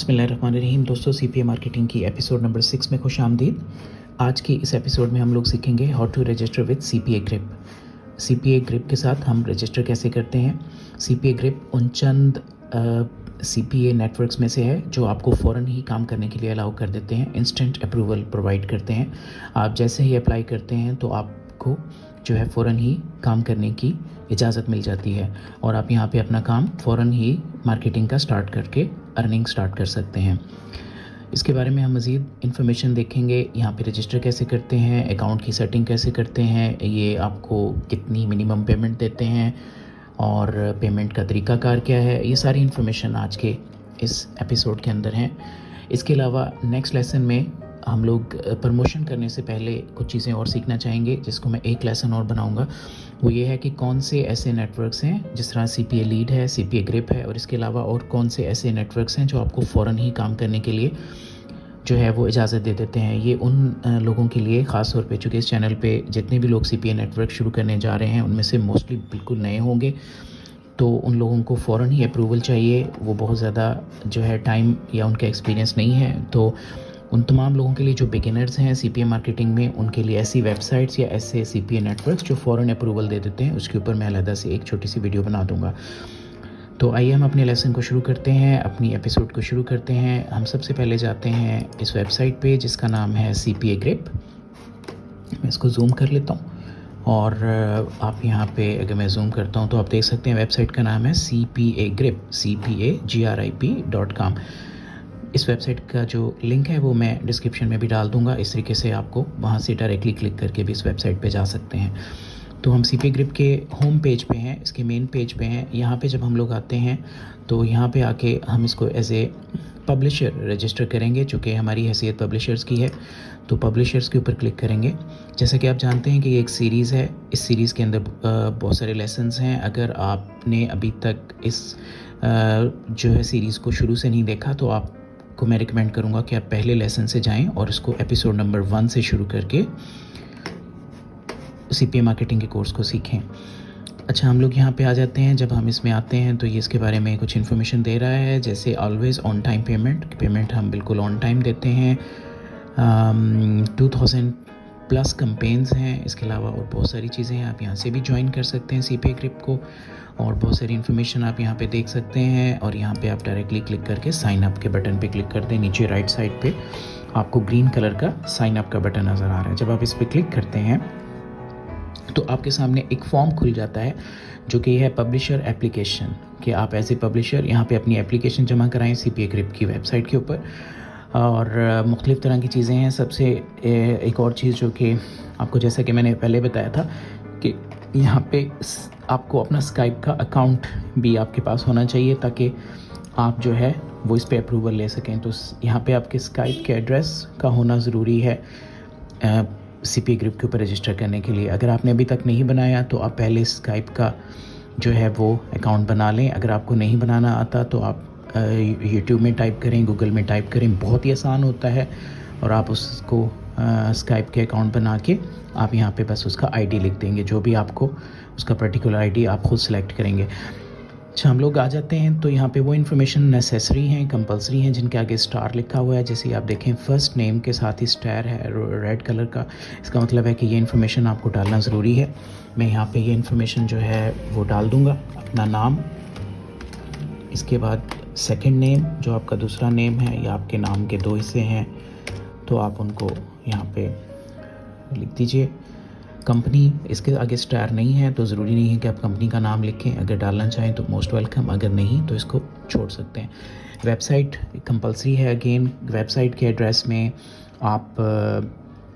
बिस्मिल्लाहिर्रहमानिर्रहीम। दोस्तों, CPA marketing की एपिसोड नंबर 6 में खुशामदीद। आज की इस एपिसोड में हम लोग सीखेंगे how to register with CPA grip. CPA grip के साथ हम रजिस्टर कैसे करते हैं। सीपीए ग्रिप उन चंद सीपीए नेटवर्क्स में से है जो आपको फ़ौरन ही काम करने के लिए अलाउ कर देते हैं, इंस्टेंट अप्रूवल प्रोवाइड करते हैं। आप जैसे ही अप्लाई करते हैं तो आपको जो है फ़ौरन ही काम करने की इजाज़त मिल जाती है और आप यहाँ पे अपना काम फ़ौरन ही मार्केटिंग का स्टार्ट करके अर्निंग स्टार्ट कर सकते हैं। इसके बारे में हम मज़ीद इन्फॉर्मेशन देखेंगे। यहाँ पे रजिस्टर कैसे करते हैं, अकाउंट की सेटिंग कैसे करते हैं, ये आपको कितनी मिनिमम पेमेंट देते हैं और पेमेंट का तरीक़ाकार क्या है, ये सारी इन्फॉर्मेशन आज के इस एपिसोड के अंदर हैं। इसके अलावा नेक्स्ट लेसन में हम लोग प्रमोशन करने से पहले कुछ चीज़ें और सीखना चाहेंगे, जिसको मैं एक लेसन और बनाऊंगा। वो ये है कि कौन से ऐसे नेटवर्क्स हैं, जिस तरह सीपीए लीड है, सीपीए ग्रिप है, और इसके अलावा और कौन से ऐसे नेटवर्क्स हैं जो आपको फ़ौरन ही काम करने के लिए जो है वो इजाज़त दे देते हैं। ये उन लोगों के लिए ख़ास तौर पे, चूँकि इस चैनल पे जितने भी लोग सीपीए नेटवर्क शुरू करने जा रहे हैं उनमें से मोस्टली बिल्कुल नए होंगे, तो उन लोगों को फ़ौरन ही अप्रूवल चाहिए। वो बहुत ज़्यादा जो है टाइम या उनका एक्सपीरियंस नहीं है। तो उन तमाम लोगों के लिए जो बिगिनर्स हैं सीपीए मार्केटिंग में, उनके लिए ऐसी वेबसाइट्स या ऐसे सीपीए नेटवर्क्स जो फ़ौरन अप्रूवल दे देते हैं, उसके ऊपर मैं अलग से एक छोटी सी वीडियो बना दूंगा। तो आइए हम अपने लेसन को शुरू करते हैं, अपनी एपिसोड को शुरू करते हैं। हम सबसे पहले जाते हैं इस वेबसाइट पे जिसका नाम है सीपीए ग्रिप। मैं इसको जूम कर लेता हूँ और आप यहाँ पे अगर मैं जूम करता हूँ तो आप देख सकते हैं वेबसाइट का नाम है CPA Grip, CPAGRIP.com। इस वेबसाइट का जो लिंक है वो मैं डिस्क्रिप्शन में भी डाल दूंगा। इस तरीके से आपको वहाँ से डायरेक्टली क्लिक करके भी इस वेबसाइट पे जा सकते हैं। तो हम सीपीए ग्रिप के होम पेज पे हैं, इसके मेन पेज पे हैं। यहाँ पे जब हम लोग आते हैं तो यहाँ पे आके हम इसको एज ए पब्लिशर रजिस्टर करेंगे, चूँकि हमारी हैसियत पब्लिशर्स की है। तो पब्लिशर्स के ऊपर क्लिक करेंगे। जैसा कि आप जानते हैं कि ये एक सीरीज़ है, इस सीरीज़ के अंदर बहुत सारे लेसन्स हैं। अगर आपने अभी तक इस जो है सीरीज़ को शुरू से नहीं देखा तो आपको मैं रिकमेंड करूँगा कि आप पहले लेसन से जाएं और इसको एपिसोड नंबर 1 से शुरू करके सीपीए मार्केटिंग के कोर्स को सीखें। अच्छा, हम लोग यहाँ पे आ जाते हैं। जब हम इसमें आते हैं तो ये इसके बारे में कुछ इन्फॉर्मेशन दे रहा है, जैसे ऑलवेज़ ऑन टाइम पेमेंट हम बिल्कुल ऑन टाइम देते हैं। 2000 प्लस कंपेन्स हैं। इसके अलावा और बहुत सारी चीज़ें हैं। आप यहाँ से भी ज्वाइन कर सकते हैं सीपीए ग्रिप को, और बहुत सारी इन्फॉर्मेशन आप यहाँ पे देख सकते हैं। और यहाँ पे आप डायरेक्टली क्लिक करके साइन अप के बटन पे क्लिक कर दें। नीचे राइट साइड पे आपको ग्रीन कलर का साइन अप का बटन नज़र आ रहा है। जब आप इस पर क्लिक करते हैं तो आपके सामने एक फॉर्म खुल जाता है जो कि है पब्लिशर एप्लीकेशन, कि आप एज ए पब्लिशर यहाँ पे अपनी एप्लीकेशन जमा कराएं सीपीए ग्रिप की वेबसाइट के ऊपर। और मुख्तलिफ़ तरह की चीज़ें हैं। सबसे एक और चीज़ जो कि आपको, जैसा कि मैंने पहले बताया था, कि यहाँ पे आपको अपना स्काइप का अकाउंट भी आपके पास होना चाहिए ताकि आप जो है वो इस पे अप्रूवल ले सकें। तो यहाँ पे आपके स्काइप के एड्रेस का होना ज़रूरी है सीपीए ग्रिप के ऊपर रजिस्टर करने के लिए। अगर आपने अभी तक नहीं बनाया तो आप पहले स्काइप का जो है वो अकाउंट बना लें। अगर आपको नहीं बनाना आता तो आप यूट्यूब में टाइप करें, गूगल में टाइप करें, बहुत ही आसान होता है। और आप उसको स्काइप के अकाउंट बना के आप यहाँ पे बस उसका आईडी लिख देंगे, जो भी आपको उसका पर्टिकुलर आईडी आप खुद सेलेक्ट करेंगे। अच्छा, हम लोग आ जाते हैं तो यहाँ पे वो इन्फॉर्मेशन नेसेसरी हैं, कंपलसरी हैं, जिनके आगे स्टार लिखा हुआ है। जैसे आप देखें फर्स्ट नेम के साथ ही स्टार है रेड कलर का, इसका मतलब है कि ये इन्फॉर्मेशन आपको डालना ज़रूरी है। मैं यहाँ पे ये इन्फॉर्मेशन जो है वो डाल दूँगा, अपना नाम, इसके बाद सेकंड नेम जो आपका दूसरा नेम है या आपके नाम के 2 हिस्से हैं तो आप उनको यहाँ पे लिख दीजिए। कंपनी, इसके आगे स्टार नहीं है तो ज़रूरी नहीं है कि आप कंपनी का नाम लिखें। अगर डालना चाहें तो मोस्ट वेलकम, अगर नहीं तो इसको छोड़ सकते हैं। वेबसाइट कंपलसरी है। अगेन, वेबसाइट के एड्रेस में आप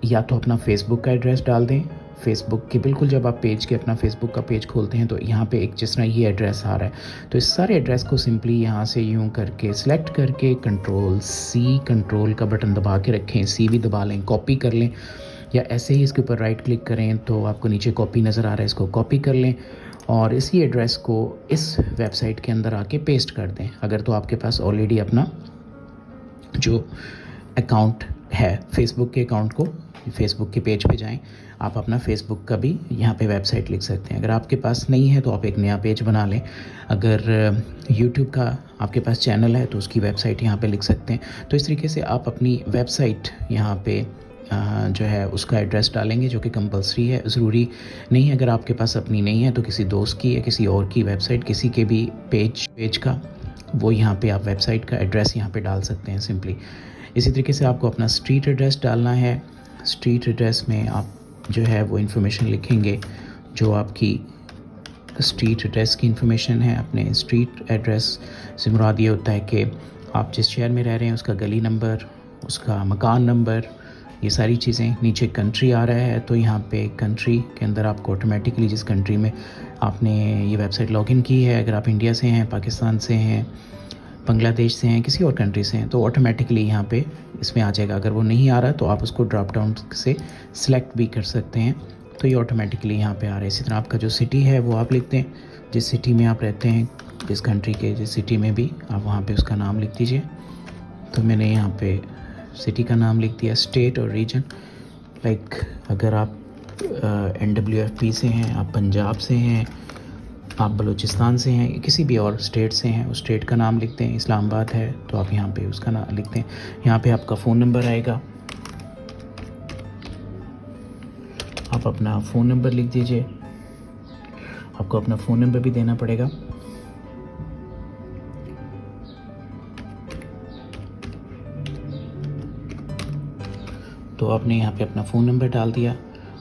या तो अपना फेसबुक का एड्रेस डाल दें। फेसबुक के बिल्कुल जब आप पेज के अपना फेसबुक का पेज खोलते हैं तो यहाँ पे एक जिस तरह ये एड्रेस आ रहा है, तो इस सारे एड्रेस को सिंपली यहाँ से यूँ करके सिलेक्ट करके कंट्रोल का बटन दबा के रखें, सी भी दबा लें, कॉपी कर लें, या ऐसे ही इसके ऊपर राइट क्लिक करें तो आपको नीचे कॉपी नज़र आ रहा है, इसको कॉपी कर लें और इसी एड्रेस को इस वेबसाइट के अंदर आके पेस्ट कर दें। अगर तो आपके पास ऑलरेडी अपना जो अकाउंट है फेसबुक के अकाउंट को फेसबुक के पेज पे जाएं, आप अपना फेसबुक का भी यहाँ पे वेबसाइट लिख सकते हैं। अगर आपके पास नहीं है तो आप एक नया पेज बना लें। अगर यूट्यूब का आपके पास चैनल है तो उसकी वेबसाइट यहाँ पे लिख सकते हैं। तो इस तरीके से आप अपनी वेबसाइट यहाँ पे जो है उसका एड्रेस डालेंगे, जो कि कंपलसरी है, ज़रूरी नहीं है। अगर आपके पास अपनी नहीं है तो किसी दोस्त की या किसी और की वेबसाइट, किसी के भी पेज का, वो यहाँ पे आप वेबसाइट का एड्रेस यहाँ पे डाल सकते हैं सिंपली। इसी तरीके से आपको अपना स्ट्रीट एड्रेस डालना है। स्ट्रीट एड्रेस में आप जो है वो इन्फॉर्मेशन लिखेंगे जो आपकी स्ट्रीट एड्रेस की इन्फॉर्मेशन है। अपने स्ट्रीट एड्रेस से मुराद ये होता है कि आप जिस शहर में रह रहे हैं उसका गली नंबर, उसका मकान नंबर, ये सारी चीज़ें। नीचे कंट्री आ रहा है तो यहाँ पे कंट्री के अंदर आपको ऑटोमेटिकली जिस कंट्री में आपने ये वेबसाइट लॉगिन की है, अगर आप इंडिया से हैं, पाकिस्तान से हैं, बांग्लादेश से हैं, किसी और कंट्री से हैं, तो ऑटोमेटिकली यहाँ पे इसमें आ जाएगा। अगर वो नहीं आ रहा तो आप उसको ड्रॉप डाउन से सिलेक्ट भी कर सकते हैं, तो ये ऑटोमेटिकली यहाँ पे आ रहा है। इसी तरह आपका जो सिटी है वो आप लिख दें, जिस सिटी में आप रहते हैं, जिस कंट्री के जिस सिटी में भी, आप वहाँ पे उसका नाम लिख दीजिए। तो मैंने यहाँ पे सिटी का नाम लिख दिया। स्टेट और रीजन, लाइक अगर आप NWFP से हैं, आप पंजाब से हैं, आप बलूचिस्तान से हैं, किसी भी और स्टेट से हैं, उस स्टेट का नाम लिखते हैं। इस्लामाबाद है तो आप यहाँ पे उसका नाम लिखते हैं। यहाँ पे आपका फ़ोन नंबर आएगा, आप अपना फ़ोन नंबर लिख दीजिए। आपको अपना फ़ोन नंबर भी देना पड़ेगा। तो आपने यहाँ पे अपना फ़ोन नंबर डाल दिया।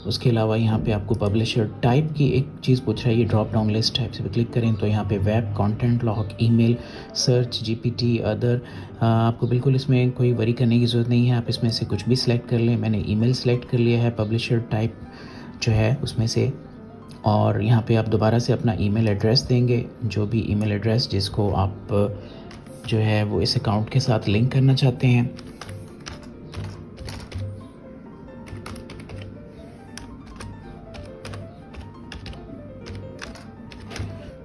उसके अलावा यहाँ पे आपको पब्लिशर टाइप की एक चीज़ पूछ रहा है, ये ड्रॉप डाउन लिस्ट टाइप से क्लिक करें तो यहाँ पे web, content, log, email, search, GPT, other, आपको बिल्कुल इसमें कोई वरी करने की ज़रूरत नहीं है। आप इसमें से कुछ भी सिलेक्ट कर लें। मैंने ईमेल सेलेक्ट कर लिया है पब्लिशर टाइप जो है उसमें से। और यहाँ पे आप दोबारा से अपना ईमेल एड्रेस देंगे, जो भी ईमेल एड्रेस जिसको आप जो है वो इस अकाउंट के साथ लिंक करना चाहते हैं।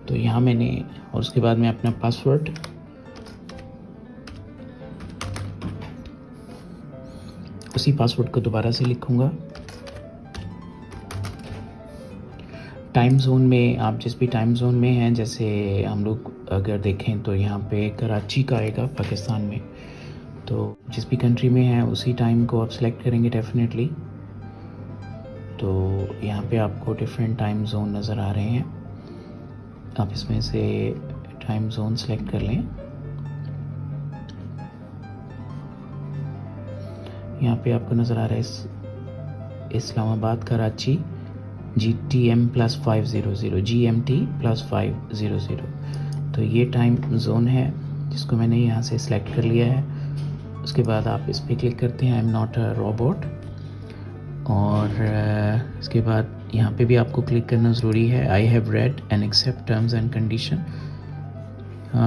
तो यहाँ मैंने, और उसके बाद मैं अपना पासवर्ड, उसी पासवर्ड को दोबारा से लिखूँगा। टाइम जोन में आप जिस भी टाइम जोन में हैं, जैसे हम लोग अगर देखें तो यहाँ पे कराची का आएगा पाकिस्तान में, तो जिस भी कंट्री में है उसी टाइम को आप सेलेक्ट करेंगे डेफिनेटली। तो यहाँ पे आपको डिफरेंट टाइम जोन नज़र आ रहे हैं, आप इसमें से टाइम जोन सेलेक्ट कर लें। यहाँ पे आपको नज़र आ रहा है इस्लामाबाद कराची GTM +500, GMT +500। तो ये टाइम जोन है जिसको मैंने यहाँ से सिलेक्ट कर लिया है। उसके बाद आप इस पर क्लिक करते हैं, आई एम नॉट अ रोबोट। और इसके बाद यहाँ पे भी आपको क्लिक करना ज़रूरी है, I have read and accept terms and condition.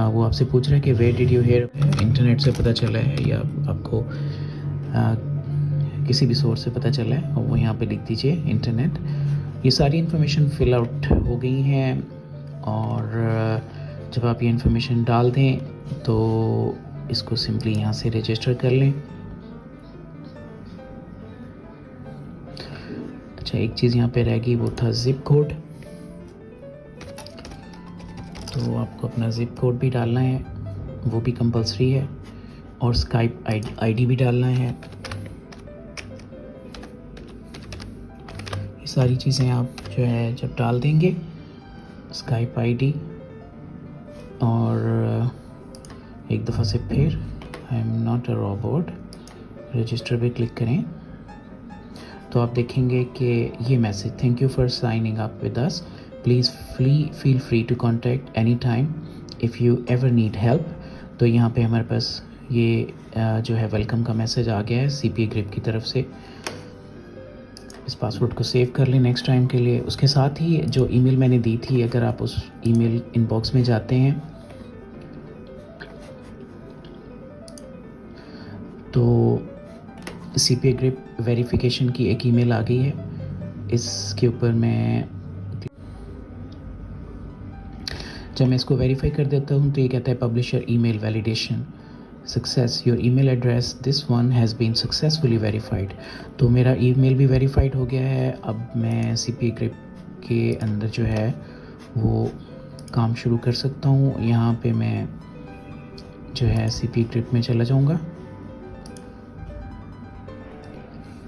वो आपसे पूछ रहा है कि where did you hear, internet से पता चला है या आपको किसी भी सोर्स से पता चला है, और वो यहाँ पे लिख दीजिए इंटरनेट। ये सारी इन्फॉर्मेशन फिल आउट हो गई हैं, और जब आप ये इन्फॉर्मेशन डाल दें तो इसको सिंपली यहाँ से रजिस्टर कर लें। अच्छा, एक चीज़ यहाँ पे रह गई, वो था ज़िप कोड। तो आपको अपना ज़िप कोड भी डालना है, वो भी कंपलसरी है, और स्काइप आईडी भी डालना है। ये सारी चीज़ें आप जो है जब डाल देंगे, स्काइप आईडी, और एक दफ़ा से फिर I am not a robot, register पे क्लिक करें, तो आप देखेंगे कि ये message, thank you for signing up with us, please feel free to contact any time if you ever need help. तो यहाँ पे हमारे पास ये जो है वेलकम का मैसेज आ गया है CPA ग्रिप की तरफ से। इस पासवर्ड को सेव कर लें नेक्स्ट टाइम के लिए। उसके साथ ही जो ईमेल मैंने दी थी, अगर आप उस ईमेल इनबॉक्स में जाते हैं तो CPA ग्रिप वेरिफिकेशन की एक ईमेल आ गई है। इसके ऊपर जब मैं इसको वेरीफाई कर देता हूँ तो ये कहता है publisher email validation. Success your email address, this one has been successfully verified. तो मेरा ईमेल भी वेरीफाइड हो गया है। अब मैं CPA ग्रिप के अंदर जो है वो काम शुरू कर सकता हूँ। यहाँ पे मैं जो है CPA ग्रिप में चला जाऊँगा।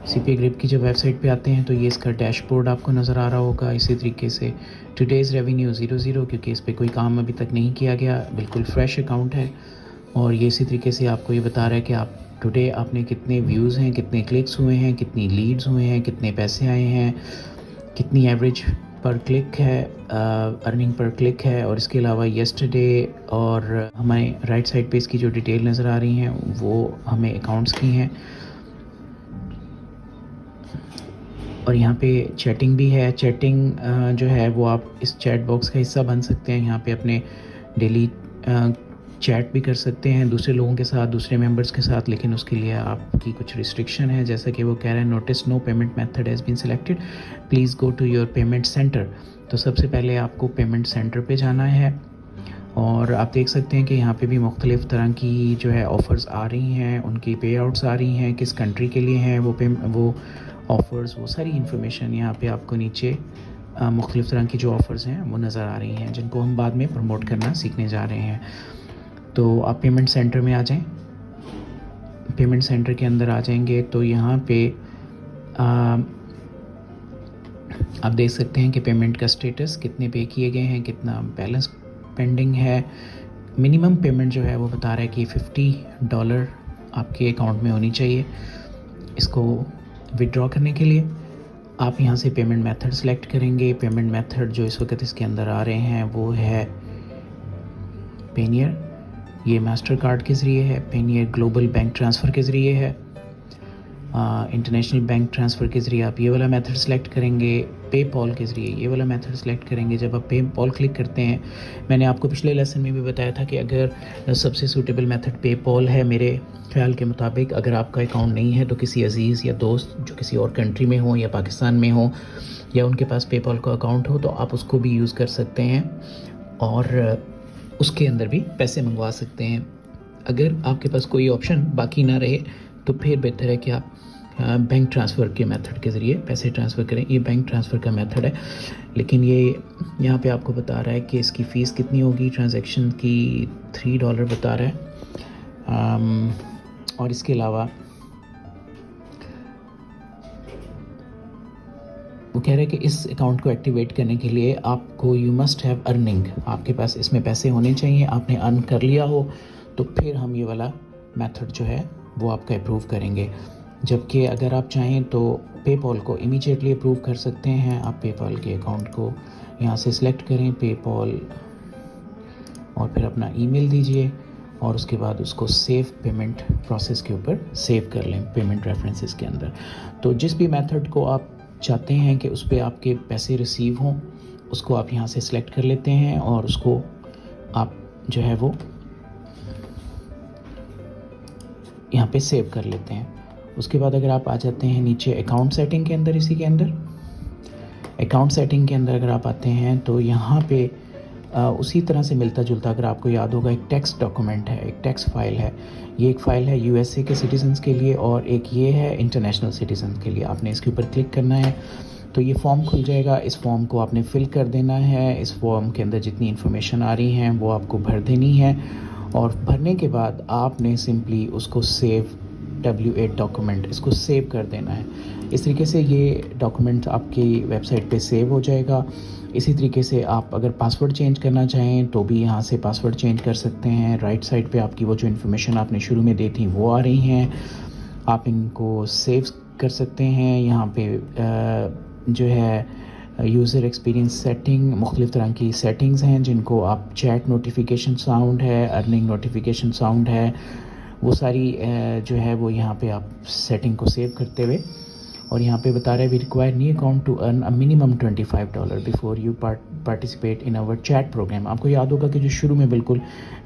CPA ग्रिप की जब वेबसाइट पे आते हैं तो ये इसका डैशबोर्ड आपको नज़र आ रहा होगा। इसी तरीके से टुडेज़ रेवेन्यू 00, क्योंकि इस पर कोई काम अभी तक नहीं किया गया, बिल्कुल फ्रेश अकाउंट है। और ये इसी तरीके से आपको ये बता रहा है कि आप टुडे आपने कितने व्यूज़ हैं, कितने क्लिक्स हुए हैं, कितनी लीड्स हुए हैं, कितने पैसे आए हैं, कितनी एवरेज पर क्लिक है, अर्निंग पर क्लिक है। और इसके अलावा येस्टरडे और हमारे राइट साइड पे इसकी जो डिटेल नज़र आ रही हैं वो हमें अकाउंट्स की हैं। और यहाँ पे चैटिंग भी है। चैटिंग जो है वो आप इस चैट बॉक्स का हिस्सा बन सकते हैं। यहाँ पे अपने डेली चैट भी कर सकते हैं दूसरे लोगों के साथ, दूसरे मेंबर्स के साथ, लेकिन उसके लिए आपकी कुछ रिस्ट्रिक्शन है। जैसा कि वो कह रहे हैं, notice no payment method has been selected, please go to your payment centre. तो सबसे पहले आपको पेमेंट सेंटर पे जाना है। और आप देख सकते हैं कि यहाँ पे भी मुख्तलिफ़ तरह की जो है ऑफ़र्स आ रही हैं, उनकी पे आउट्स आ रही हैं, किस कंट्री के लिए हैं वो ऑफ़र्स, वो सारी इन्फॉर्मेशन यहाँ पे आपको नीचे मुख्तलिफ़ तरह की जो ऑफ़र्स हैं वो नज़र आ रही हैं, जिनको हम बाद में प्रमोट करना सीखने जा रहे हैं। तो आप पेमेंट सेंटर में आ जाएं। पेमेंट सेंटर के अंदर आ जाएंगे तो यहाँ पे आप देख सकते हैं कि पेमेंट का स्टेटस, कितने पे किए गए हैं, कितना बैलेंस पेंडिंग है। मिनिमम पेमेंट जो है वो बता रहा है कि $50 आपके अकाउंट में होनी चाहिए। इसको विड्रॉ करने के लिए आप यहाँ से पेमेंट मेथड सेलेक्ट करेंगे। पेमेंट मेथड जो इस वक्त इसके अंदर आ रहे हैं वो है पेनियर, ये मास्टर कार्ड के ज़रिए है। पेनियर ग्लोबल बैंक ट्रांसफ़र के ज़रिए है। इंटरनेशनल बैंक ट्रांसफ़र के ज़रिए आप ये वाला मेथड सेलेक्ट करेंगे। पेपॉल के ज़रिए ये वाला मेथड सेलेक्ट करेंगे। जब आप पेपॉल क्लिक करते हैं, मैंने आपको पिछले लेसन में भी बताया था कि अगर सबसे सूटेबल मेथड पेपॉल है मेरे ख्याल के मुताबिक, अगर आपका अकाउंट नहीं है तो किसी अजीज़ या दोस्त जो किसी और कंट्री में हो या पाकिस्तान में हो या उनके पास पेपॉल का अकाउंट हो तो आप उसको भी यूज़ कर सकते हैं और उसके अंदर भी पैसे मंगवा सकते हैं। अगर आपके पास कोई ऑप्शन बाकी ना रहे तो फिर बेहतर है कि आप बैंक ट्रांसफ़र के मेथड के ज़रिए पैसे ट्रांसफ़र करें। ये बैंक ट्रांसफ़र का मेथड है, लेकिन ये यहाँ पे आपको बता रहा है कि इसकी फ़ीस कितनी होगी। ट्रांजैक्शन की $3 बता रहा है। और इसके अलावा वो कह रहा है कि इस अकाउंट को एक्टिवेट करने के लिए आपको यू मस्ट हैव अर्निंग, आपके पास इसमें पैसे होने चाहिए, आपने अर्न कर लिया हो तो फिर हम ये वाला मेथड जो है वो आपका अप्रूव करेंगे। जबकि अगर आप चाहें तो पेपॉल को इमीडिएटली अप्रूव कर सकते हैं। आप पेपॉल के अकाउंट को यहाँ से सिलेक्ट करें, पेपॉल, और फिर अपना ईमेल दीजिए और उसके बाद उसको सेव पेमेंट प्रोसेस के ऊपर सेव कर लें पेमेंट रेफरेंसेस के अंदर। तो जिस भी मेथड को आप चाहते हैं कि उस पर आपके पैसे रिसीव हों, उसको आप यहाँ से सिलेक्ट कर लेते हैं और उसको आप जो है वो यहाँ पे सेव कर लेते हैं। उसके बाद अगर आप आ जाते हैं नीचे अकाउंट सेटिंग के अंदर, इसी के अंदर अकाउंट सेटिंग के अंदर अगर आप आते हैं तो यहाँ पे उसी तरह से मिलता जुलता, अगर आपको याद होगा, एक टेक्स्ट डॉक्यूमेंट है, एक टेक्स्ट फाइल है। ये एक फ़ाइल है USA के सिटीज़न्स के लिए और एक ये है इंटरनेशनल सिटीज़न्स के लिए। आपने इसके ऊपर क्लिक करना है तो ये फॉर्म खुल जाएगा। इस फॉर्म को आपने फ़िल कर देना है। इस फॉर्म के अंदर जितनी इन्फॉर्मेशन आ रही हैं वो आपको भर देनी है और भरने के बाद आपने सिंपली उसको सेव W8 डॉक्यूमेंट, इसको सेव कर देना है। इस तरीके से ये डॉक्यूमेंट आपकी वेबसाइट पे सेव हो जाएगा। इसी तरीके से आप अगर पासवर्ड चेंज करना चाहें तो भी यहाँ से पासवर्ड चेंज कर सकते हैं। राइट साइड पे आपकी वो जो इन्फॉर्मेशन आपने शुरू में दी थी वो आ रही हैं, आप इनको सेव कर सकते हैं। यहाँ पे जो है यूज़र एक्सपीरियंस सेटिंग, मुख्तलिफ़ तरह की सेटिंग्स हैं जिनको आप, चैट नोटिफिकेशन साउंड है, अर्निंग नोटिफिकेशन साउंड है, वो सारी जो है वो यहाँ पे आप सेटिंग को सेव करते हुए, और यहाँ पे बता रहा है we require new account to earn a minimum $25 before you participate in our chat programme. आपको याद होगा कि जो शुरू में बिल्कुल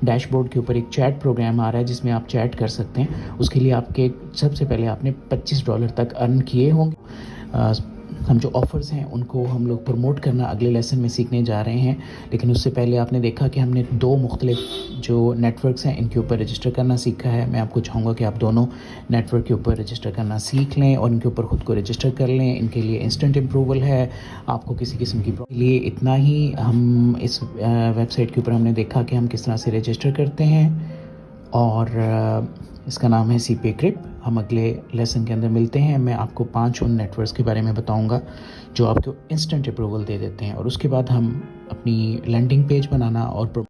डैशबोर्ड के ऊपर एक चैट प्रोग्राम आ रहा है जिसमें आप चैट कर सकते हैं, उसके लिए आपके सबसे पहले आपने $25 तक अर्न किए होंगे। हम जो ऑफ़र्स हैं उनको हम लोग प्रमोट करना अगले लेसन में सीखने जा रहे हैं। लेकिन उससे पहले आपने देखा कि हमने 2 मुख्तलिफ जो नेटवर्क्स हैं इनके ऊपर रजिस्टर करना सीखा है। मैं आपको चाहूँगा कि आप दोनों नेटवर्क के ऊपर रजिस्टर करना सीख लें और इनके ऊपर ख़ुद को रजिस्टर कर लें। इनके लिए इंस्टेंट अप्रूवल है, आपको किसी किस्म की लिए इतना ही। हम इस वेबसाइट के ऊपर हमने देखा कि हम किस तरह से रजिस्टर करते हैं और इसका नाम है सीपे क्रिप। हम अगले लेसन के अंदर मिलते हैं। मैं आपको 5 उन नेटवर्क्स के बारे में बताऊंगा जो आपको इंस्टेंट अप्रूवल दे देते हैं और उसके बाद हम अपनी लैंडिंग पेज बनाना और